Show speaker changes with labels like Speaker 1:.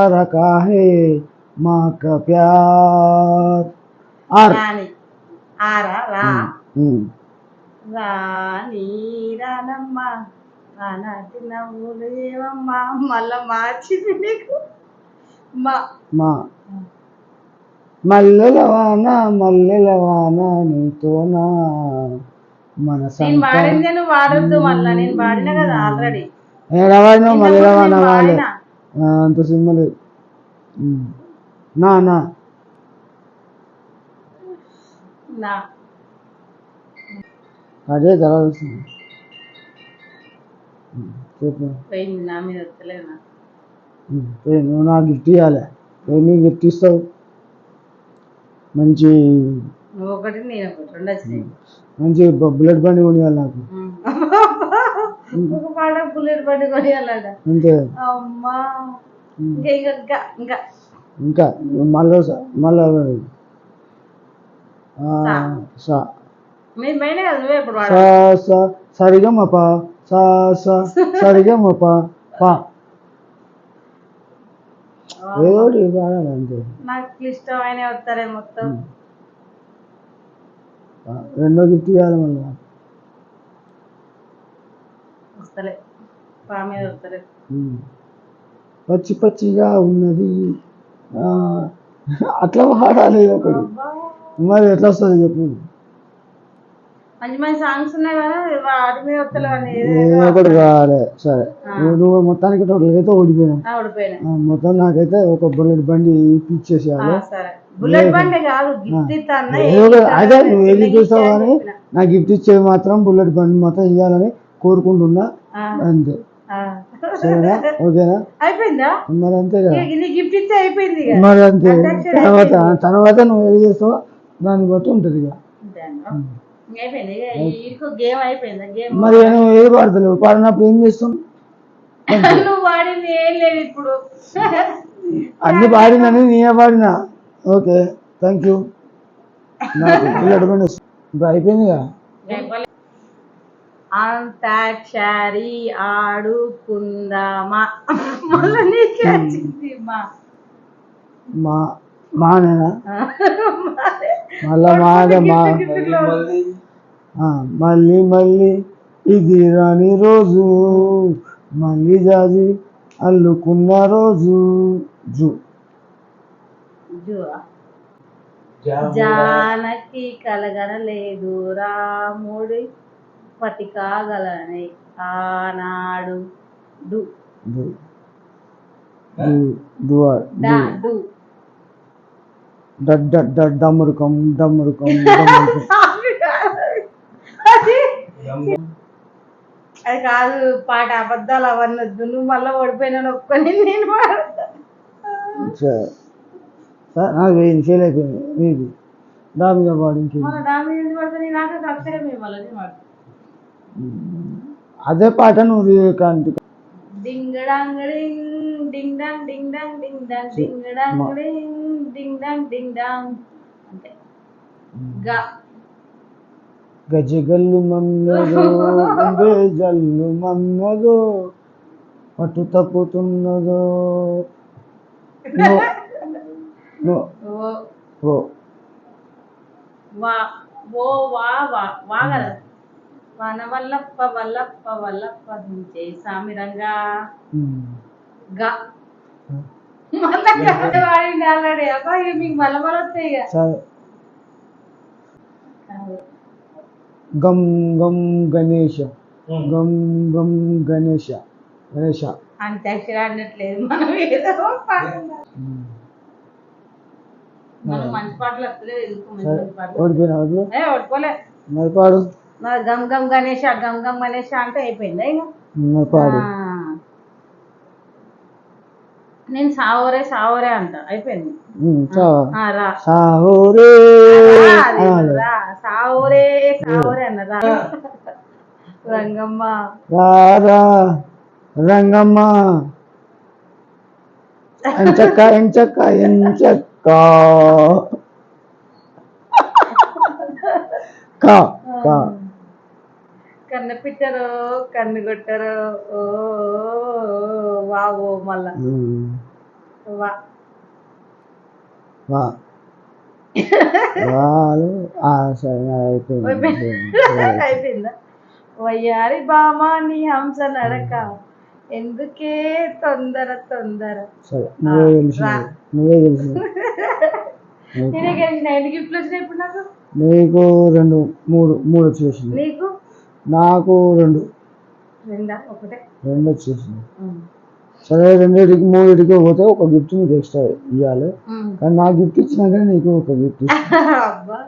Speaker 1: रखा है माँ का प्यार आर
Speaker 2: రాని ఆరా రా
Speaker 1: हम्म,
Speaker 2: రాని రానమ్మ రానాటి నవ్వులు ఏమమ్మా మళ్ళా మార్చింది నీకు మా
Speaker 1: మా మల్లెల వాన నీతోనా
Speaker 2: నేను
Speaker 1: మనసంతా
Speaker 2: వాడిందే నువ్వు వాడొద్దు మళ్ళా నేను వాడినా కదా ఆల్రెడీ
Speaker 1: ఏడవాడినో మల్లెల వాన
Speaker 2: నేను
Speaker 1: వాడే
Speaker 2: వాడినా
Speaker 1: అంత సినిమా లేదు నా నా
Speaker 2: నా
Speaker 1: అదే తర్వాత వస్తుంది. చెప్పు
Speaker 2: పోయింది నా మీద వస్తలేదు నాకు
Speaker 1: పోయి నువ్వు నాకు గిఫ్ట్ ఇవ్వాలి ఏమి గిఫ్ట్ ఇస్తావు మంచి
Speaker 2: నువ్వు ఒకటి నేను ఒకటి రెండు వచ్చినాయి
Speaker 1: మంచి బుల్లెట్ బండి కొనియాలి నాకు
Speaker 2: ఒక పాట బుల్లెట్ బండి కొనియాలట
Speaker 1: అంతే
Speaker 2: అమ్మా ఇంకా ఇంకా ఇంకా
Speaker 1: ఇంకా మళ్ళీ సా
Speaker 2: మీరు మైనే కదా నువ్వే ఇప్పుడు
Speaker 1: సా సా సరిగమప సా సా సరిగమప పా ఏదో ఒకటి పాడాలి అంతే
Speaker 2: నాకు క్లిష్టమైన వస్తారే మొత్తం
Speaker 1: రెండో గిఫ్ట్ ఇవ్వాలి మళ్ళీ
Speaker 2: వస్తలే పా మీద వస్తలే
Speaker 1: పచ్చి పచ్చిగా ఉన్నది అట్లా పాడాలి ఒకటి మరి ఎట్లా వస్తుంది చెప్పు
Speaker 2: మంచి మంచి సాంగ్స్ ఉన్నాయి కదా వాటి మీద వస్తలేవని
Speaker 1: ఏదో ఒకటి కావాలి సరే నువ్వు మొత్తానికి టోటల్గా అయితే ఓడిపోయినావు
Speaker 2: ఓడిపోయినా
Speaker 1: మొత్తం నాకైతే ఒక బుల్లెట్ బండి ఇప్పించేసేయాలి
Speaker 2: సరే బుల్లెట్ బండి కాదు గిఫ్ట్ ఇస్తాను
Speaker 1: అదే నువ్వు ఏం గిఫ్ట్ ఇస్తావు కానీ నా గిఫ్ట్ ఇచ్చేది మాత్రం బుల్లెట్ బండి మాత్రం ఇవ్వాలని కోరుకుంటున్నా అంతే సరేనా ఓకేనా
Speaker 2: అయిపోయిందా
Speaker 1: మరి అంతే కదా
Speaker 2: గిఫ్ట్ ఇస్తే అయిపోయింది
Speaker 1: మరి అంతే తర్వాత నువ్వు ఏం చేస్తావో దాన్ని బట్టి ఉంటుంది ఇక
Speaker 2: గేమ్ అయిపోయిందా గేమ్
Speaker 1: మరి నువ్వు ఏది పాడతలేవు పాడినప్పుడు ఏం చేస్తాం
Speaker 2: నువ్వు వాడింది ఏం లేదు ఇప్పుడు
Speaker 1: అన్ని పాడిందని నేనే పాడినా ఓకే థ్యాంక్ యూ నాకు బుల్లెట్ బండి ఇప్పుడు అయిపోయిందిగా
Speaker 2: అంతాక్షరి ఆడుకుందామా మళ్ళీ నీకే వచ్చింది
Speaker 1: మా మానేనా మళ్ళా మాదే మా మళ్ళీ మళ్ళీ ఇది రాని రోజు మళ్ళీ జాజి అల్లుకున్న రోజు జూ
Speaker 2: జానకి కలగనలేదు రాముడి పటి కాగలని ఆనాడు డు
Speaker 1: డమ్మరుకం డమ్మరుకం
Speaker 2: అది కాదు పాట అబద్ధాలు అవన్నీ వద్దు నువ్వు మళ్ళీ ఓడిపోయినా ఒప్పుకొని నేను
Speaker 1: నాకు వేయింది ఫెయిల్ అయిపోయింది నీది డామిగా పాడించి అదే పాట నువ్వు కాంతి
Speaker 2: ding dong ding ding dong ding dong ding dong ding dong ding dong ding dong అంటే గా
Speaker 1: గజగల్లు మన్నదో గుండె జల్లు మన్నదో పట్టు తప్పుతున్నదో
Speaker 2: వన వల్లప్ప వల్లప్ప వల్లప్ప దించే సామిరంగా గా వాడింది ఆల్రెడీ అబ్బా మీకు మళ్ళీ మళ్ళీ వస్తాయి ఇక
Speaker 1: గం గం గణేష గం గం గణేష గణేష
Speaker 2: అంత్యాక్షరి ఆడినట్లేదు మనం ఏదో మనం మంచి పాటలు వస్తలేదు ఓడిపోలే
Speaker 1: మరి పాడు
Speaker 2: గమ్ గమ్ గణేష గమ్ గమ్ గణేష అంటే అయిపోయిందా ఇక
Speaker 1: పాడు
Speaker 2: నేను సావోరే సావోరే అంట అయిపోయింది
Speaker 1: సావోరే
Speaker 2: సావోరే సావోరే అన్నదా రంగమ్మ
Speaker 1: రారా రంగమ్మ ఎంచక్క ఎంచక్క ఎంచక్క కా కా
Speaker 2: కన్ను పిట్టరు కన్ను కొట్టరు ఓ వా ఓ మళ్ళా వా
Speaker 1: వా వాళ్ళు సరే అయిపోయింది.
Speaker 2: అయిపోయిందా వయ్యారి బామా నీ హంస నడక ఎందుకే తొందర తొందర
Speaker 1: సరే నువ్వే తెలిసిన
Speaker 2: నేనే గెలిచిన ఎన్ని గిఫ్ట్లు వచ్చినాయి ఇప్పుడు నాకు
Speaker 1: నీకు మూడు వచ్చేసింది.
Speaker 2: నీకు
Speaker 1: నాకు రెండు
Speaker 2: ఒకటే
Speaker 1: వచ్చేసింది. సరే మూడింటికి పోతే ఒక గిఫ్ట్ నీకు ఎక్స్ట్రా ఇవ్వాలి, కానీ నాకు గిఫ్ట్ ఇచ్చినాక నీకు ఒక గిఫ్ట్
Speaker 2: అబ్బా